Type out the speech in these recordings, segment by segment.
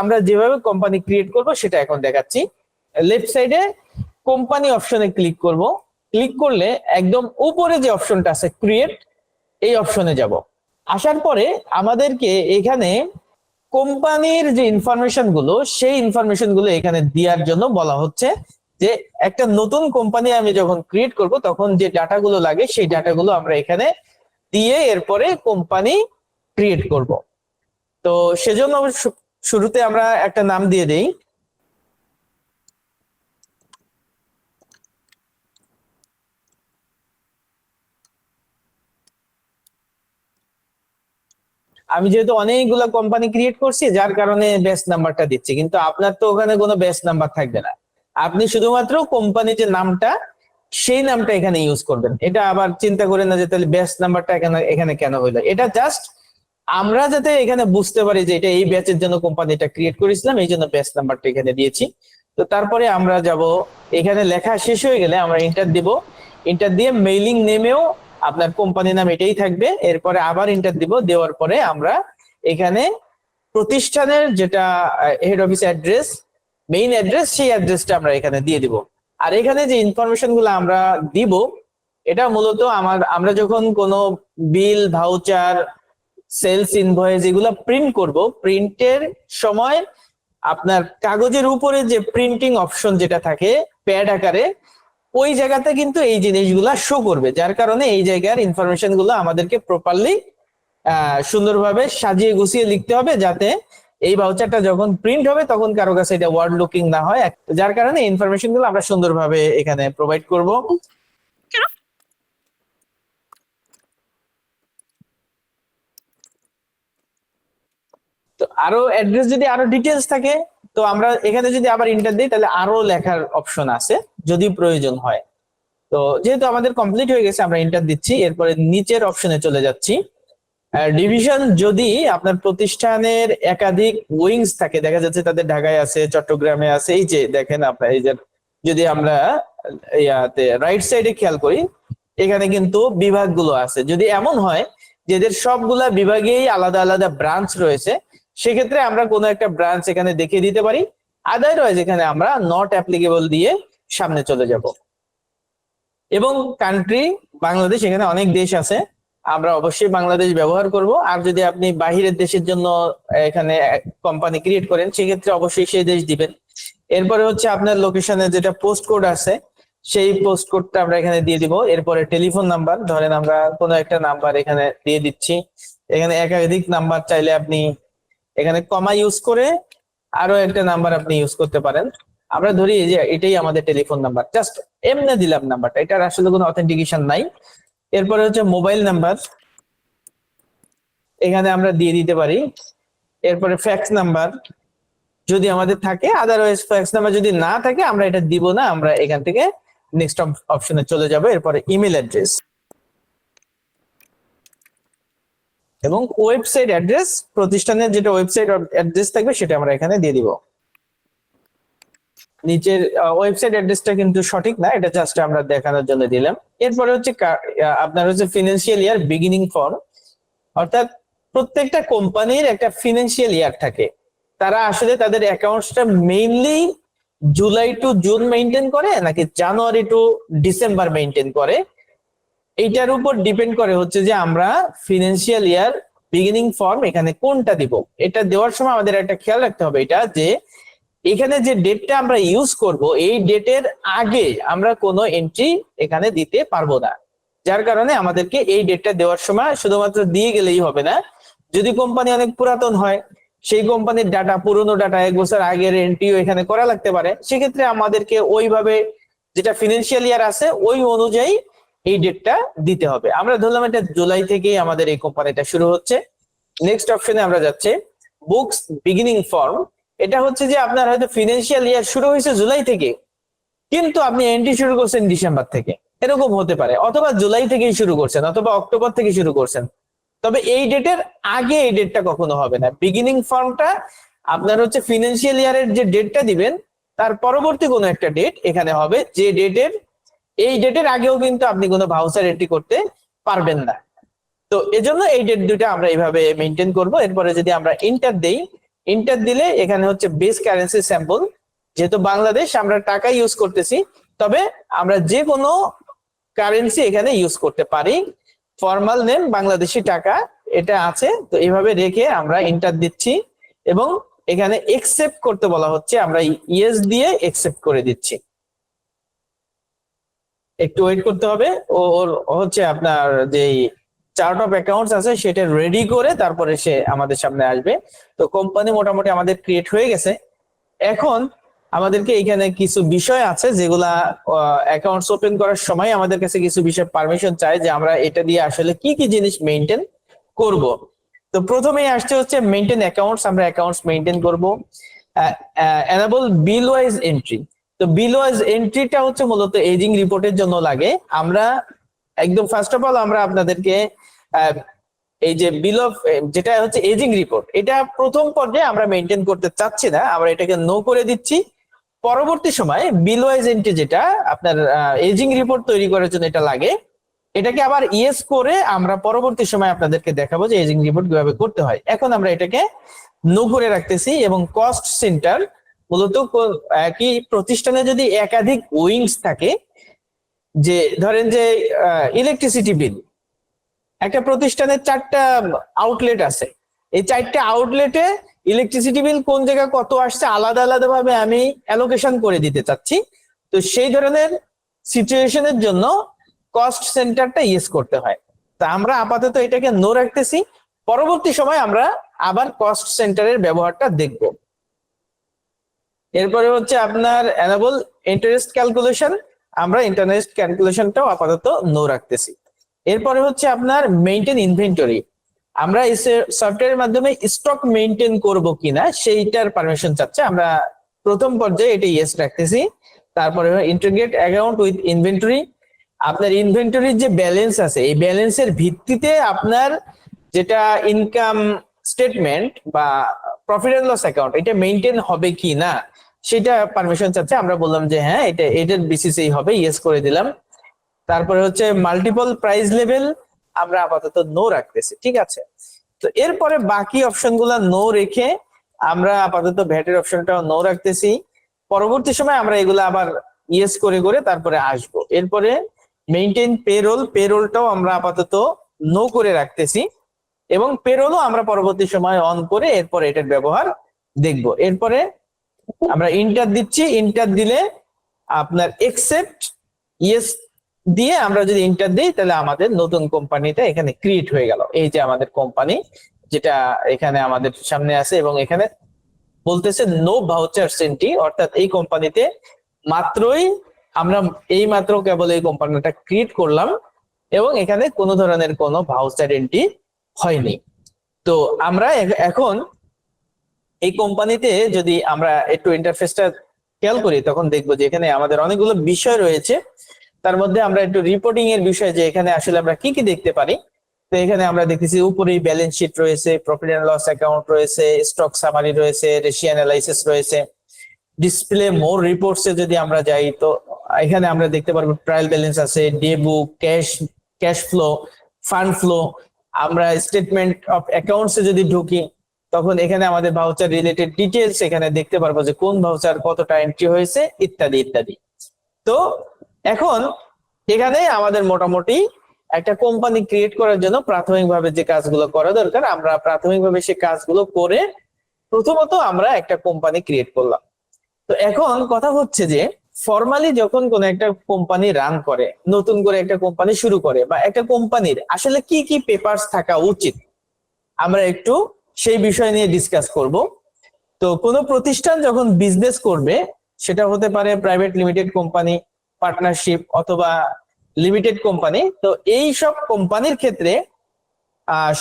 আমরা যেভাবে company create করব সেটা এখন দেখাচ্ছি। লেফট সাইডে কোম্পানি অপশনে ক্লিক করব। ক্লিক করলে একদম উপরে যে অপশনটা আছে ক্রিয়েট, এই অপশনে যাব। আসার পরে আমাদেরকে এখানে কোম্পানির যে ইনফরমেশন গুলো, সেই ইনফরমেশন গুলো এখানে দেওয়ার জন্য বলা হচ্ছে যে একটা নতুন কোম্পানি আমি যখন ক্রিয়েট করব তখন যে ডাটাগুলো লাগে সেই ডাটাগুলো আমরা এখানে দিয়ে এরপরে কোম্পানি ক্রিয়েট করব। তো সেজন্য শুরুতে আমরা একটা নাম দিয়ে দেই। আমি যেহেতু অনেকগুলো কোম্পানি ক্রিয়েট করছি যার কারণে বেস্ট নাম্বারটা দিচ্ছি, কিন্তু আপনার তো ওখানে কোনো বেস্ট নাম্বার থাকবে না। আপনি শুধুমাত্র কোম্পানি যে নামটা সেই নামটা এখানে ইউজ করবেন। এটা আবার চিন্তা করেন না যে তাহলে বেস্ট নাম্বারটা এখানে কেন হইলো। এটা জাস্ট আমরা যাতে এখানে বুঝতে পারি যে এটা এই ব্যাচের জন্য কোম্পানিটা ক্রিয়েট করেছিলাম, এই জন্য বেস্ট নাম্বারটা এখানে দিয়েছি। তো তারপরে আমরা যাব, এখানে লেখা শেষ হয়ে গেলে আমরা এন্টার দিব। এন্টার দিয়ে মেইলিং নেমেও আপনার কোম্পানি নাম এটাই থাকবে। এরপরে আবার এন্টার দিব, দেওয়ার পরে আমরা এখানে প্রতিষ্ঠানের যেটা head office address, main address, সেই অ্যাড্রেসটা আমরা এখানে দিয়ে দিব। আর এখানে যে ইনফরমেশন গুলো আমরা দিব এটা মূলত আমরা যখন কোনো বিল, ভাউচার, সেলস ইনভয়েস এগুলো প্রিন্ট করব, প্রিন্টের সময় আপনার কাগজের উপরে যে প্রিন্টিং অপশন যেটা থাকে প্যাড আকারে, ওই জায়গাতে কিন্তু এই জিনিসগুলা শো করবে। যার কারণে এই জায়গার ইনফরমেশন গুলো আমাদেরকে প্রপারলি সুন্দরভাবে সাজিয়ে গুছিয়ে লিখতে হবে, যাতে এই ভাউচারটা যখন প্রিন্ট হবে তখন কারো কাছে এটা ওয়ার্ড লুকিং না হয়। যার কারণে ইনফরমেশন গুলো আমরা সুন্দরভাবে এখানে প্রোভাইড করব। তো আরো অ্যাড্রেস যদি আরো ডিটেলস থাকে তো আমরা এখানে যদি আবার ইন্টার দিই তাহলে আরো লেখার অপশন আছে যদি প্রয়োজন হয়। তো যেহেতু আমাদের কমপ্লিট হয়ে গেছে আমরা ইন্টার দিচ্ছি। এরপরে নিচের অপশনে চলে যাচ্ছি। ডিভিশন যদি আপনার প্রতিষ্ঠানের একাধিক উইংস থাকে, দেখা যাচ্ছে তাদের ঢাকায় আছে, চট্টগ্রামে আছে, এই যে দেখেন আপনার এই যে যদি আমরা ইয়াতে রাইট সাইডে খেয়াল করি এখানে কিন্তু বিভাগগুলো আছে। যদি এমন হয় যে এদের সবগুলা বিভাগেই আলাদা আলাদা ব্রাঞ্চ রয়েছে, সেক্ষেত্রে আমরা কোনো একটা ব্রাঞ্চ এখানে দেখিয়ে দিতে পারি। আদারওয়াইজ এখানে আমরা নট অ্যাপ্লিকেবল দিয়ে সামনে চলে যাব। এবং কান্ট্রি বাংলাদেশ, এখানে অনেক দেশ আছে, আমরা অবশ্যই বাংলাদেশ ব্যবহার করব। আর যদি আপনি বাহিরের দেশের জন্য এখানে কোম্পানি ক্রিয়েট করেন সেক্ষেত্রে অবশ্যই সেই দেশ দিবেন। এরপরে হচ্ছে আপনার লোকেশনে যেটা পোস্ট কোড আছে সেই পোস্ট কোডটা আমরা এখানে দিয়ে দিব। এরপরে টেলিফোন নাম্বার, ধরেন আমরা কোনো একটা নাম্বার এখানে দিয়ে দিচ্ছি। এখানে একাধিক নাম্বার চাইলে আপনি এখানে কমা ইউজ করে আরো একটা নাম্বার আপনি ইউজ করতে পারেন। আমরা ধরি যে এটাই আমাদের টেলিফোন নাম্বার, জাস্ট এমনি দিলাম নাম্বারটা, এটার আসলে কোনো অথেন্টিকেশন নাই। এরপরে হচ্ছে মোবাইল নাম্বার, এখানে আমরা দিয়ে দিতে পারি। এরপরে ফ্যাক্স নাম্বার যদি আমাদের থাকে, আদারওয়াইজ ফ্যাক্স নাম্বার যদি না থাকে আমরা এটা দিব না, আমরা এখান থেকে নেক্সট অপশনে চলে যাব। এরপরে ইমেল অ্যাড্রেস এবং ওয়েবসাইট অ্যাড্রেস, প্রতিষ্ঠানের যেটা ওয়েবসাইট অ্যাড্রেস থাকবে সেটা আমরা এখানে দিয়ে দিব। নিচের ওয়েবসাইট অ্যাড্রেসটা কিন্তু সঠিক না, এটা জাস্ট আমরা দেখানোর জন্য দিলাম। এরপরে হচ্ছে আপনার হচ্ছে ফিনান্সিয়াল ইয়ার বিগিনিং ফর্ম, অর্থাৎ প্রত্যেকটা কোম্পানির একটা ফিনান্সিয়াল ইয়ার থাকে। তারা আসলে তাদের অ্যাকাউন্টসটা mainly July to June maintain করে নাকি জানুয়ারি টু ডিসেম্বর মেইনটেইন করে, এইটার উপর ডিপেন্ড করে হচ্ছে যে আমরা ফিনান্সিয়াল ইয়ার বিগিনিং ফর্ম এখানে কোনটা দিব। এটা দেওয়ার সময় আমাদের একটা খেয়াল রাখতে হবে এটা যে এখানে যে ডেটটা আমরা ইউজ করব এই ডেটের আগে আমরা কোনো এন্ট্রি এখানে দিতে পারবো না। যার কারণে আমাদেরকে এই ডেটটা দেওয়ার সময় শুধুমাত্র দিয়ে গেলেই হবে না। যদি কোম্পানি অনেক পুরাতন হয়, সেই কোম্পানির ডাটা, পুরনো ডাটা, 1 বছর আগের এন্ট্রিও এখানে করা লাগতে পারে, সেক্ষেত্রে আমাদেরকে ওইভাবে যেটা ফিনান্সিয়াল ইয়ার আছে ওই অনুযায়ী এই ডেটটা দিতে হবে। আমরা ধরলাম এটা জুলাই থেকেই আমাদের এই কোম্পানিটা শুরু হচ্ছে। নেক্সট অপশনে আমরা যাচ্ছি, বুকস বিগিনিং ফর্ম। এটা হচ্ছে যে আপনার হয়তো ফিনান্সিয়াল ইয়ার শুরু হয়েছে জুলাই থেকে, কিন্তু আপনি এন্ট্রি শুরু করছেন ডিসেম্বর থেকে, এরকম হতে পারে, অথবা জুলাই থেকেই শুরু করছেন অথবা অক্টোবর থেকে শুরু করছেন। তবে এই ডেটের আগে এই ডেটটা কখনো হবে না। বিগিনিং ফর্মটা আপনার হচ্ছে ফিনান্সিয়াল ইয়ারের যে ডেটটা দিবেন তার পরবর্তী কোনো একটা ডেট এখানে হবে, যে ডেটের এই ডেটের আগেও কিন্তু আপনি কোনো ভাউচার এন্ট্রি করতে পারবেন না। তো এজন্য এই ডেট দুটা আমরা এইভাবে মেনটেন করব। এরপরে যদি আমরা এন্টার দেই, ইন্টার দিলে এখানে হচ্ছে বেস কারেন্সি স্যাম্পল, যেহেতু বাংলাদেশ আমরা টাকা ইউজ করতেছি, তবে আমরা যে কোনো কারেন্সি এখানে ইউজ করতে পারি। ফর্মাল নেম বাংলাদেশি টাকা এটা আছে, তো এইভাবে রেখে আমরা ইন্টার দিচ্ছি এবং এখানে একসেপ্ট করতে বলা হচ্ছে, আমরা ইয়েস দিয়ে একসেপ্ট করে দিচ্ছি। একটু ওয়েট করতে হবে, ওর হচ্ছে আপনার যে চার্ট অফ অ্যাকাউন্টস আছে সেটা রেডি করে তারপরে সে আমাদের সামনে আসবে। তো কোম্পানি মোটামুটি আমাদের ক্রিয়েট হয়ে গেছে। এখন আমাদেরকে এখানে কিছু বিষয় আছে যেগুলা অ্যাকাউন্টস ওপেন করার সময় আমাদের কাছে কিছু বিষয় পারমিশন চায় যে আমরা এটা দিয়ে আসলে কি কি জিনিস মেইনটেইন করব। তো প্রথমেই আসছে হচ্ছে মেইনটেইন অ্যাকাউন্টস, আমরা অ্যাকাউন্টস মেইনটেইন করব। এনেবল বিল ওয়াইজ এন্ট্রি, তো বিল ওয়াইজ এন্ট্রিটা হচ্ছে মূলত এজিং রিপোর্টের জন্য লাগে। আমরা একদম ফার্স্ট অফ অল আমরা আপনাদেরকে এই যে বিল অফ যেটা হচ্ছে এজিং রিপোর্ট, এটা প্রথম পর্যায়ে আমরা মেইনটেইন করতে চাচ্ছি না, আমরা এটাকে নো করে দিচ্ছি। পরবর্তী সময় বিল ওয়াইজ এন্ট্রি যেটা আপনার এজিং রিপোর্ট তৈরি করার জন্য এটা লাগে, এটাকে আবার ইয়েস করে আমরা পরবর্তী সময় আপনাদেরকে দেখাবো যে এজিং রিপোর্ট কিভাবে করতে হয়। এখন আমরা এটাকে নো করে রাখতেছি। এবং কস্ট সেন্টার মূলত একই প্রতিষ্ঠানে যদি একাধিক উইংস থাকে, যে ধরেন যে ইলেকট্রিসিটি বিল, একটা প্রতিষ্ঠানের 4টা আউটলেট আছে, এই 4টা আউটলেটে ইলেকট্রিসিটি বিল কোন জায়গায় কত আসছে আলাদা আলাদা ভাবে আমি অ্যালোকেশন করে দিতে চাচ্ছি। তো সেই ধরনের সিচুয়েশনের জন্য কস্ট সেন্টারটা ইউজ করতে হয়। তা আমরা আপাতত এটাকে নো রাখতেছি, পরবর্তী সময় আমরা আবার কস্ট সেন্টারের ব্যবহারটা দেখব। এরপরে হচ্ছে আপনার এনেবল ইন্টারেস্ট ক্যালকুলেশন, আমরা ইন্টারেস্ট ক্যালকুলেশনটাও আপাতত নো রাখতেছি। এরপরে হচ্ছে আপনার মেইনটেইন ইনভেন্টরি, আমরা এই সফটওয়্যারের মাধ্যমে স্টক মেইনটেইন করব কিনা সেইটার পারমিশন চাচ্ছে, আমরা প্রথম পর্যায়ে এটা ইয়েস রাখতেছি। তারপরে ইন্টিগ্রেট অ্যাকাউন্ট উইথ ইনভেন্টরি, আপনার ইনভেন্টরির যে ব্যালেন্স আছে এই ব্যালেন্সের ভিত্তিতে আপনার যেটা ইনকাম স্টেটমেন্ট বা প্রফিট এন্ড লস অ্যাকাউন্ট এটা মেইনটেইন হবে কি না সেটা পারমিশন চাচ্ছে। আমরা বললাম যে হ্যাঁ এটা এটার বেসিসেই হবে, ইয়েস করে দিলাম। তারপরে হচ্ছে মাল্টিপল প্রাইস লেভেল, আমরা আপাতত নো রাখতেছি, ঠিক আছে। তো এরপরে বাকি অপশনগুলো নো রেখে আমরা আপাতত ভ্যাটের অপশনটাও নো রাখতেছি। পরবর্তী সময় আমরা এগুলো আবার ইয়েস করে করে তারপরে আসবো। এরপরে মেইনটেইন পেরোল, পেরোলটাও আমরা আপাতত নো করে রাখতেছি এবং পেরোলও আমরা পরবর্তী সময় অন করে এরপরে এটার ব্যবহার দেখব। এরপরে আমরা ইন্টার দিচ্ছি, ইন্টার দিলে আপনার একসেপ্ট ইয়েস দিয়ে আমরা যদি ইন্টার দিই তাহলে আমাদের নতুন কোম্পানিটা এখানে ক্রিয়েট হয়ে গেল। এই যে আমাদের কোম্পানি যেটা এখানে আমাদের সামনে আছে এবং এখানে বলতেছে নো ভাউচার এন্ট্রি, অর্থাৎ এই কোম্পানিতে মাত্রই আমরা এই মাত্র কেবল এই কোম্পানিটা ক্রিয়েট করলাম এবং এখানে কোনো ধরনের কোনো ভাউচার এন্ট্রি হয়নি। তো আমরা এখন এই কোম্পানিতে যদি আমরা একটু ইন্টারফেসটা খেয়াল করি তখন দেখবো যে এখানে আমাদের অনেকগুলো বিষয় রয়েছে। তার মধ্যে আমরা একটু রিপোর্টিং এর বিষয় যে এখানে আসলে আমরা কি কি দেখতে পারি। তো এখানে আমরা দেখতেছি উপরেই ব্যালেন্স শিট রয়েছে, প্রফিট এন্ড লস অ্যাকাউন্ট রয়েছে, স্টক সামারি রয়েছে, রেশিও অ্যানালাইসিস রয়েছে। ডিসপ্লে মোর রিপোর্টস এ যদি আমরা যাই তো এখানে আমরা দেখতে পারবো ট্রায়াল ব্যালেন্স আছে, ডে বুক, ক্যাশ ফ্লো, ফান্ড ফ্লো। আমরা স্টেটমেন্ট অফ অ্যাকাউন্টস এ যদি ঢুকি তখন এখানে আমাদের ভাউচার রিলেটেড ডিটেলস এখানে দেখতে পারবো যে কোন ভাউচার কতটা এন্ট্রি হয়েছে ইত্যাদি ইত্যাদি। তো এখন এখানে আমাদের মোটামুটি একটা কোম্পানি ক্রিয়েট করার জন্য প্রাথমিকভাবে যে কাজগুলো করা দরকার আমরা প্রাথমিকভাবে সেই কাজগুলো করে প্রথমত আমরা একটা কোম্পানি ক্রিয়েট করলাম। তো এখন কথা হচ্ছে যে ফর্মালি যখন কোন একটা কোম্পানি রান করে, নতুন করে একটা কোম্পানি শুরু করে বা একটা কোম্পানির আসলে কি কি পেপারস থাকা উচিত আমরা একটু সেই বিষয় নিয়ে ডিসকাস করব। তো কোনো প্রতিষ্ঠান যখন বিজনেস করবে সেটা হতে পারে প্রাইভেট লিমিটেড কোম্পানি, পার্টনারশিপ অথবা লিমিটেড কোম্পানি। তো এই সব কোম্পানির ক্ষেত্রে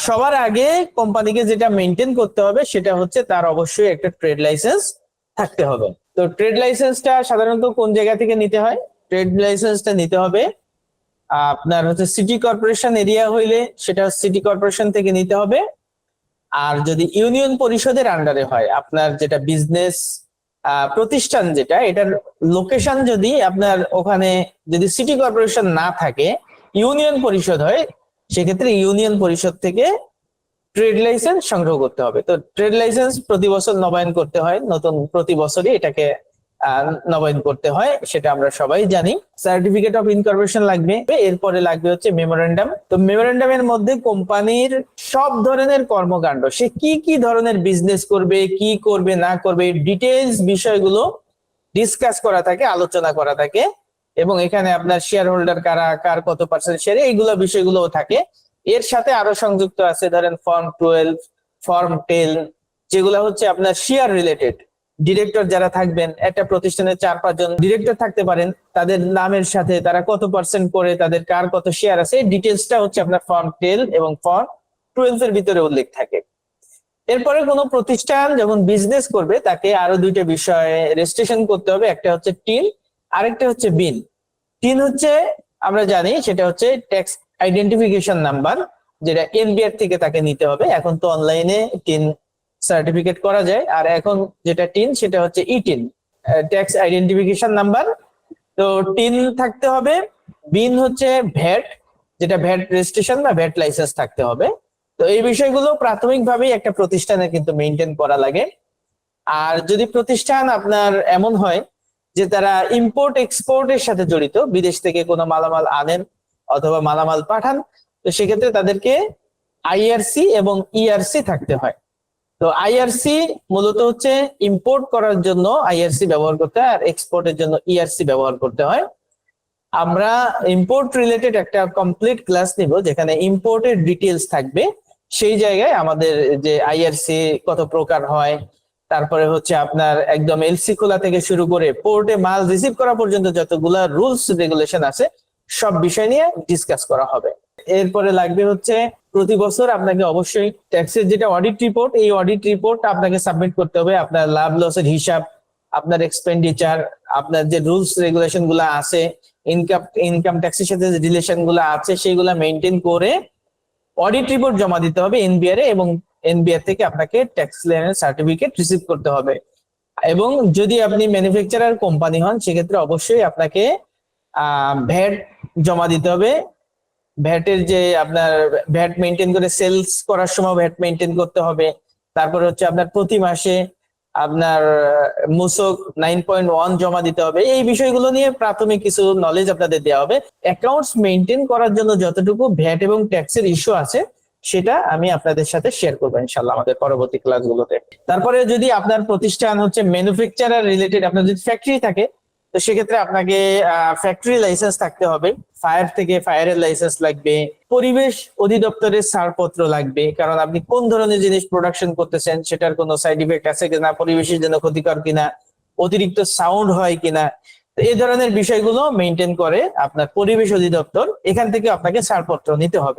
সবার আগে কোম্পানিকে যেটা মেনটেন করতে হবে সেটা হচ্ছে তার অবশ্যই একটা ট্রেড লাইসেন্স থাকতে হবে। তো ট্রেড লাইসেন্সটা সাধারণত কোন জায়গা থেকে নিতে হয়? ট্রেড লাইসেন্সটা নিতে হবে আপনার হচ্ছে সিটি কর্পোরেশন এরিয়া হইলে সেটা সিটি কর্পোরেশন থেকে নিতে হবে। আর যদি ইউনিয়ন পরিষদের আন্ডারে হয় আপনার যেটা বিজনেস প্রতিষ্ঠান যেটা এটার লোকেশন যদি আপনার ওখানে যদি সিটি কর্পোরেশন না থাকে ইউনিয়ন পরিষদ হয় সেক্ষেত্রে ইউনিয়ন পরিষদ থেকে ট্রেড লাইসেন্স সংগ্রহ করতে হবে। তো ট্রেড লাইসেন্স প্রতি বছর নবায়ন করতে হয়, নতুন প্রতি বছরই এটাকে নবায়ন করতে হয়, সেটা আমরা সবাই জানি। সার্টিফিকেট অফ ইনকর্পোরেশন লাগবে, এরপরে লাগবে হচ্ছে মেমোরেন্ডাম। তো মেমোরেন্ডামের মধ্যে কোম্পানির সব ধরনের কর্মকাণ্ড, সে কি কি ধরনের বিজনেস করবে, কি করবে না করবে, ডিটেইলস বিষয়গুলো ডিসকাস করা থাকে, আলোচনা করা থাকে। এবং এখানে আপনার শেয়ার হোল্ডার কারা, কার কত পার্সেন্ট শেয়ার, এইগুলো বিষয়গুলোও থাকে। এর সাথে আরো সংযুক্ত আছে ধরেন ফর্ম 12, ফর্ম 10, যেগুলো হচ্ছে আপনার শেয়ার রিলেটেড। ডিরেক্টর যারা থাকবেন, একটা প্রতিষ্ঠানে 4-5 জন ডিরেক্টর থাকতে পারেন, তাদের নামের সাথে তারা কত পার্সেন্ট করে, তাদের কার কত শেয়ার আছে, ডিটেলসটা হচ্ছে আপনার ফর্ম 10 এবং ফর্ম 12 এর ভিতরে উল্লেখ থাকে। এরপরে কোনো প্রতিষ্ঠান যখন বিজনেস করবে তাকে আরো দুইটা বিষয়ে রেজিস্ট্রেশন করতে হবে, একটা হচ্ছে টিন, আরেকটা হচ্ছে বিন। টিন হচ্ছে আমরা জানি সেটা হচ্ছে ট্যাক্স আইডেন্টিফিকেশন নাম্বার, যেটা এনবিআর থেকে তাকে নিতে হবে। এখন তো অনলাইনে টিন সার্টিফিকেট করা যায়। আর এখন যেটা টিন সেটা হচ্ছে ইটিন, ট্যাক্স আইডেন্টিফিকেশন নাম্বার। তো টিন থাকতে হবে, বিন হচ্ছে ভ্যাট, যেটা ভ্যাট রেজিস্ট্রেশন বা ভ্যাট লাইসেন্স থাকতে হবে। তো এই বিষয়গুলো প্রাথমিকভাবেই একটা প্রতিষ্ঠানে কিন্তু মেনটেন করা লাগে। আর যদি প্রতিষ্ঠান আপনার এমন হয় যে তারা ইম্পোর্ট এক্সপোর্টের সাথে জড়িত, বিদেশ থেকে কোনো মালামাল আনেন অথবা মালামাল পাঠান, তো সেক্ষেত্রে তাদেরকে আইআরসি এবং ইআরসি থাকতে হয়। তো আইআরসি মূলত হচ্ছে ইম্পোর্ট করার জন্য আইআরসি ব্যবহার করতে হয়, আর এক্সপোর্টের জন্য ইআরসি ব্যবহার করতে হয়। আমরা ইম্পোর্ট রিলেটেড একটা কমপ্লিট ক্লাস নিব, যেখানে ইম্পোর্টের ডিটেলস থাকবে। সেই জায়গায় আমাদের যে আইআরসি কত প্রকার হয়, তারপরে হচ্ছে আপনার একদম এলসি খোলা থেকে শুরু করে পোর্টে মাল রিসিভ করা পর্যন্ত যতগুলা রুলস রেগুলেশন আছে, সব বিষয় নিয়ে ডিসকাস করা হবে। এরপরে লাগবে হচ্ছে প্রতি বছর আপনাকে অবশ্যই ট্যাক্সের যেটা অডিট রিপোর্ট, এই অডিট রিপোর্ট আপনাকে সাবমিট করতে হবে। আপনার লাভ লসের হিসাব, আপনার এক্সপেন্ডিচার, আপনার যে রুলস রেগুলেশন গুলা আছে, ইনকাম ট্যাক্সের সাথে যে রিলেশন গুলা আছে, সেইগুলা মেনটেন করে অডিট রিপোর্ট জমা দিতে হবে এনবিআর এ, এবং এনবিআর থেকে আপনাকে ট্যাক্স লেনের সার্টিফিকেট রিসিভ করতে হবে। এবং যদি আপনি ম্যানুফ্যাকচারার কোম্পানি হন, সেক্ষেত্রে অবশ্যই আপনাকে ভ্যাট জমা দিতে হবে। ভ্যাটের যে আপনার ভ্যাট মেনটেন করে সেলস করার সময় ভ্যাট মেনটেন করতে হবে। তারপরে হচ্ছে আপনার প্রতি মাসে আপনার মুসক 9.1 জমা দিতে হবে। এই বিষয়গুলো নিয়ে প্রাথমিক কিছু নলেজ আপনাদের দেওয়া হবে। অ্যাকাউন্টস মেনটেন করার জন্য যতটুকু ভ্যাট এবং ট্যাক্সের ইস্যু আছে, সেটা আমি আপনাদের সাথে শেয়ার করবো ইনশাল্লাহ আমাদের পরবর্তী ক্লাসগুলোতে। তারপরে যদি আপনার প্রতিষ্ঠান হচ্ছে ম্যানুফ্যাকচারার রিলেটেড, আপনার যদি ফ্যাক্টরি থাকে, তো সেক্ষেত্রে আপনাকে ফ্যাক্টরি লাইসেন্স থাকতে হবে, ফায়ার থেকে ফায়ারের লাইসেন্স লাগবে, পরিবেশ অধিদপ্তরের ছাড়পত্র লাগবে, কারণ আপনি কোন ধরনের জিনিস প্রোডাকশন করতেছেন, সেটার কোনো সাইড ইফেক্ট আছে কিনা, পরিবেশের জন্য ক্ষতিকর কিনা, অতিরিক্ত সাউন্ড হয় কিনা, এই ধরনের বিষয়গুলো মেনটেন করে আপনার পরিবেশ অধিদপ্তর। এখান থেকে আপনাকে ছাড়পত্র নিতে হবে।